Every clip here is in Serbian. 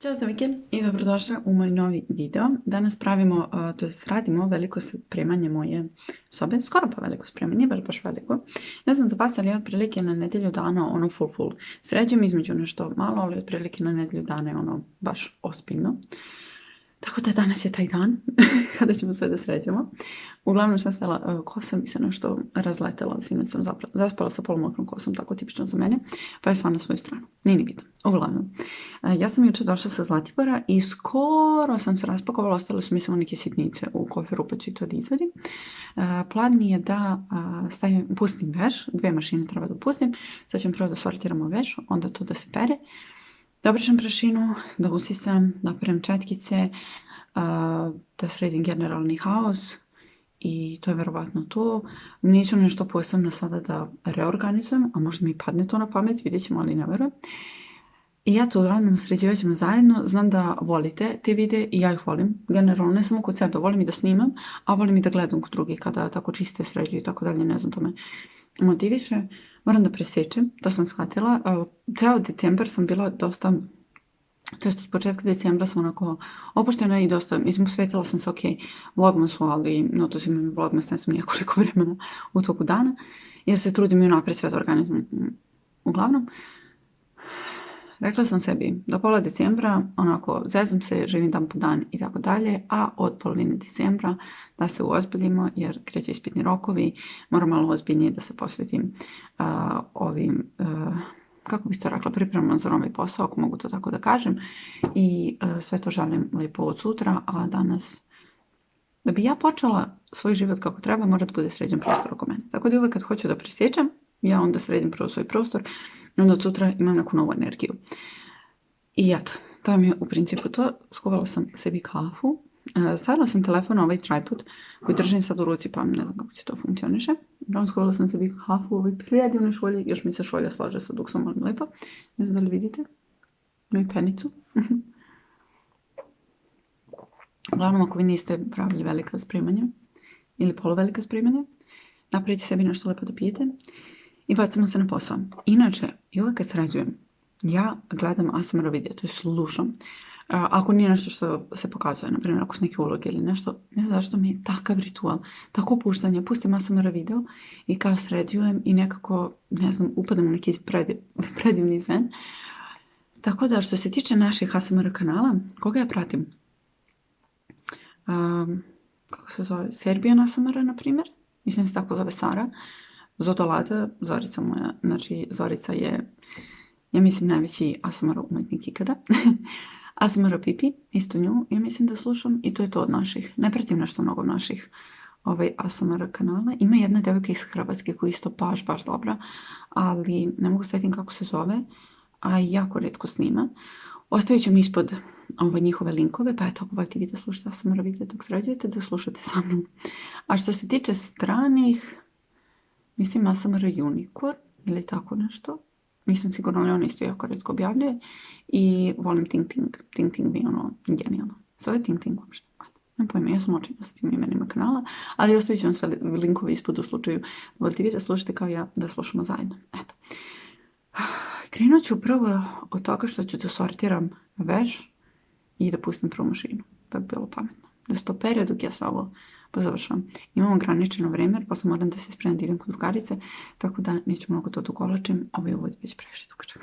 Ćao devojke i dobrodošle u moj novi video. Danas pravimo, radimo veliko spremanje moje sobe, skoro pa veliko spremanje, baš veliko. Ne znam za vas, ali otprilike na nedelju dana ono full. Sređujem između nešto malo, ali otprilike na nedelju dana je ono baš ozbiljno. Tako da danas je taj dan kada ćemo sve da sređemo. Uglavnom sam stala kosa mi se nešto razletela, sinoć sam zaspala sa polumokrom kosom, tako tipično za mene, pa je sva na svoju stranu. Nije ni bitno. Uglavnom, ja sam jučer došla sa Zlatibora i skoro sam se raspakovala, ostale su mi samo neke sitnice u koferu, pa ću to da izvadim. Plan mi je da pustim veš, 2 mašine treba da pustim, sad ćemo prvo da sortiramo veš, onda to da se pere. Da obrišem prašinu, da usisam, da operem četkice, da sredim generalni haos i to je verovatno to. Neću nešto posebno sada da reorganizujem, a možda mi padne to na pamet, vidjet ćemo, ali ne verujem. I ja to uglavnom sređivat ćemo zajedno. Znam da volite te videe i ja ih volim. Generalno, ne samo kod sebe, volim i da snimam, a volim i da gledam kod drugih kada tako čiste sređuju i tako dalje, ne znam, to me motiviše. Moram da presečem, to sam shvatila. Ceo decembar sam bila dosta, to jest od početka decembra sam onako opuštena i dosta, usvetila sam se, vlogmasu, ali to sam imam vlogmas, ne sam nijekoliko vremena u toku dana, jer se trudim i unapred sve da organizujem. Uglavnom, rekla sam sebi, do pola decembra, onako, zezam se, živim dan po dan i tako dalje, a od polovine decembra da se uozbiljimo, jer kreće ispitni rokovi, moram malo ozbiljnije da se posvetim ovim, kako bih to rekla, pripremam za ovaj posao, ako mogu to tako da kažem, i sve to želim lijepo od sutra, a danas, da bi ja počela svoj život kako treba, mora da bude sređen prostor oko mene. Tako da uvek kad hoću da presjećam, ja onda sredim prvo svoj prostor i onda od sutra imam neku novu energiju. I eto, to mi je u principu to. Skuvala sam sebi kafu. Stavila sam telefon na ovaj tripod koji držim sad u ruci, pa ne znam kako će to funkcioniše. Skuvala sam sebi kafu u ovoj predivnoj šolji. Još mi se šolja slaže sa duksom, ali lepo. Ne znam da li vidite. Moju penicu. Uglavnom, ako vi niste pravili velika spremanja ili polovelika spremanja, napravite sebi nešto lepo da pijete i bacimo se na posao. Inače, i uvek kad sređujem, ja gledam ASMR video, to je slušam. Ako nije nešto što se pokazuje, na primjer ako su neke uloge ili nešto, ne znam zašto mi je takav ritual, tako puštanje, pustim ASMR video i kao sređujem i nekako, ne znam, upadam u neki predivni zen. Tako da što se tiče naših ASMR kanala, koga ja pratim? Kako se zove? Serbian ASMR, na primjer. Mislim da se tako zove Sara. Zotolada, Zorica moja, znači Zorica je, ja mislim, najveći ASMR umetnik ikada. ASMR Pipi, isto nju, ja mislim da slušam i to je to od naših. Ne pratim nešto mnogo naših ASMR kanala. Ima jedna devojka iz Hrvatske koja je isto baš dobra, ali ne mogu sjetiti kako se zove, a jako retko snima. Ostavit ću mi ispod njihove linkove, pa eto, ako volite vi da slušate ASMR video dok sređujete, da slušate sa mnom. A što se tiče stranih, mislim ASMR Unicorn ili tako nešto. Nisam sigurno, ali on isto jako retko objavljuje. I volim Ting Ting. Ting Ting mi je ono genijalno. Zove Ting Ting uopšte. Ne pojma, ja sam očina sa tim imenima kanala, ali ostavit ću vam sve linkove ispod u slučaju. Volite vi da slušate kao ja, da slušamo zajedno. Eto. Krenut ću prvo od toga što ću da sortiram veš i da pustim prvu mašinu. To bi bilo pametno. Da se to pere dok ja sve ovo završavam. Imam ograničeno vreme, pa sam moram da se spremam da idem kod drugarice, tako da neću mnogo to dugolačim. Ovo je uvod već previše dugačak.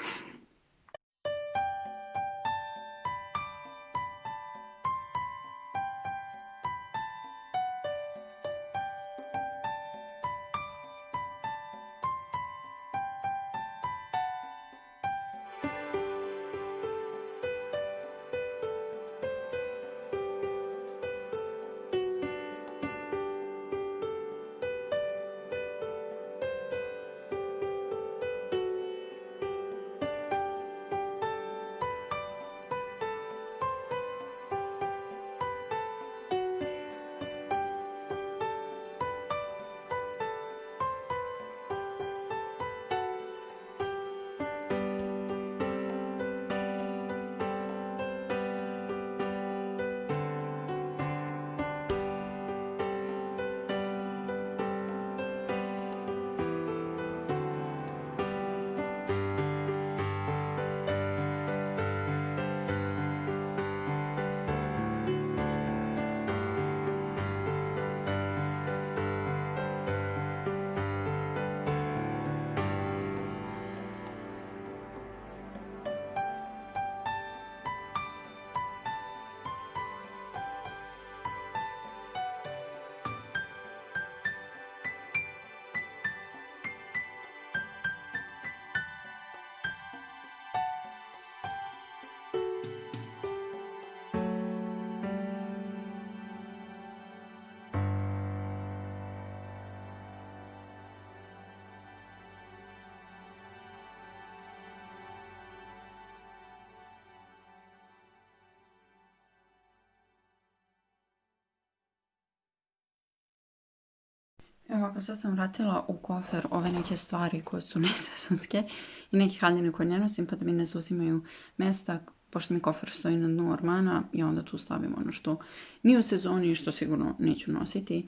Evo ovako, sad sam vratila u kofer ove neke stvari koje su nesezonske i neke haljine koje ne nosim pa da mi ne zauzimaju mesta, pošto mi kofer stoji na dnu ormana i onda tu stavim ono što nije u sezoni i što sigurno neću nositi,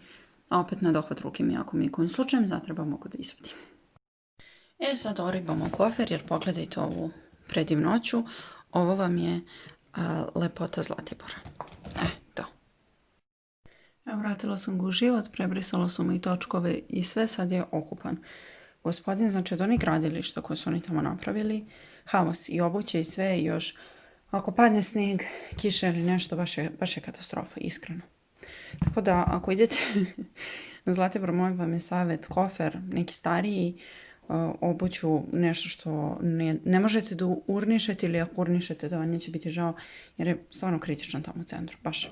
a opet na dohvat ruke mi ako mi kojim slučajem zatreba mogu da izvadim. Sad oribamo kofer jer pogledajte ovu predivnoću. Ovo vam je lepota Zlatibora. To. Evo, vratila sam ga u život, prebrisala su mu i točkove i sve sad je okupan. Gospodin, znači od onih gradilišta koje su oni tamo napravili, haos i obuće i sve i još ako padne snijeg, kiša ili nešto, baš je katastrofa, iskreno. Tako da ako idete na Zlatibor, moj vam je savjet kofer, neki stariji, obuću nešto što ne možete da urnišete ili ako urnišete da vam neće biti žao jer je stvarno kritično tamo u centru, baš.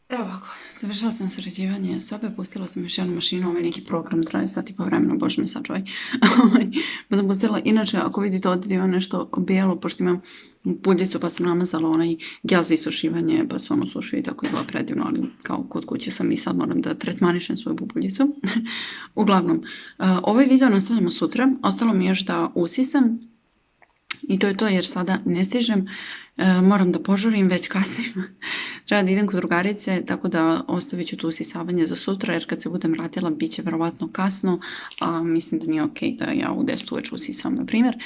Evo ovako, završila sam sređivanje sobe, pustila sam još jednu mašinu, ovaj neki program traje sat i po vremena, bože mi sačuvaj. Pa sam pustila, inače ako vidite ovdje imam nešto bijelo, pošto imam puljicu pa sam namazala onaj gel za isušivanje, pa se ono suši i tako je bilo predivno, ali kao kod kuće sam i sad moram da tretmanišem svoju puljicu. Uglavnom, ovaj video nastavljamo sutra, ostalo mi još da usisam. I to je to jer sada ne stižem, moram da požurim, već kasnim. Treba da idem kod drugarice, tako da ostavit ću tu usisavanje za sutra jer kad se budem vratila bit će verovatno kasno, a mislim da nije ok da ja u 10 uveče usisam, na primjer.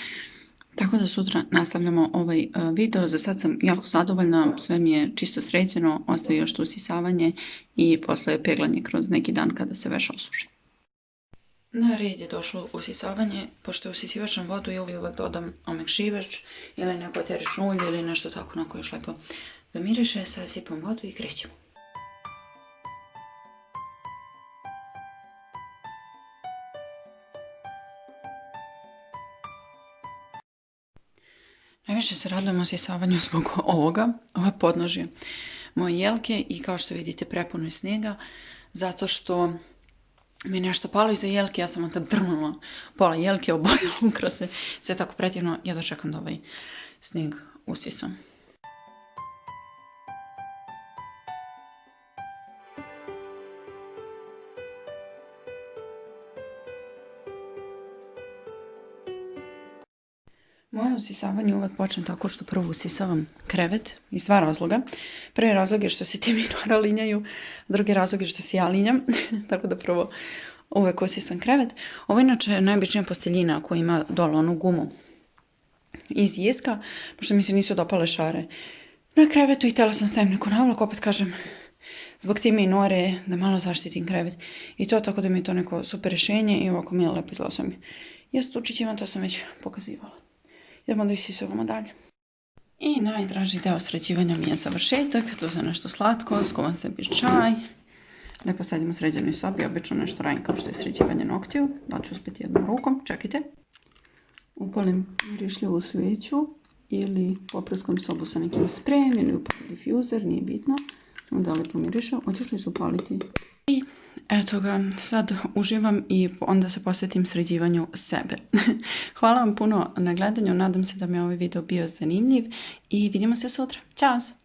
Tako da sutra nastavljamo ovaj video. Za sad sam jako zadovoljna, sve mi je čisto sređeno, ostaje još to usisavanje i posle peglanje kroz neki dan kada se veša osuši. Na red je došlo usisavanje, pošto usisivač na vodu ja uvijek dodam omekšivač ili neko eterično ulje ili nešto tako na koje još lepo da miriše. Sad sipam vodu i krećemo. Najviše se radujem usisavanju zbog ovoga, ove podnožje moje jelke i kao što vidite prepuno je snijega, zato što mi je nešto palo iza jelke, ja sam onda drnula pola jelke, oborila ukrase, sve tako pretjerno, ja dočekam da ovaj snijeg usisam. Moje usisavanje uvek počne tako što prvo usisavam krevet iz dva razloga. Prvi razlog je što se ti minora linjaju, drugi razlog je što se ja linjam, tako da prvo uvek usisam krevet. Ovo inače je najobičnija posteljina koja ima dole onu gumu iz jiska, pošto mi se nisu dopale šare na krevetu i htjela sam stavim neku navlak, opet kažem, zbog te minore da malo zaštitim krevet. I to tako da mi je to neko super rješenje i ovako mi je lepo izgleda sam. Ja s tučićima to sam već pokazivala. Idemo da isisavamo dalje. I najdraži deo sređivanja mi je završetak. Tu za nešto slatko, skuvam sebi čaj. Lepo sedim u sređenoj sobi, obično nešto radim kao što je sređivanje noktiju. Da ću uspjeti jednom rukom, čekajte. Upalim mirišljivu sveću ili poprskam sobu sa nekim sprejem ili upalim difuzer, nije bitno. Samo da lepo miriše. Hoćeš li se upaliti? I eto ga, sad uživam i onda se posvetim sređivanju sebe. Hvala vam puno na gledanju, nadam se da mi je ovaj video bio zanimljiv i vidimo se sutra. Ćao!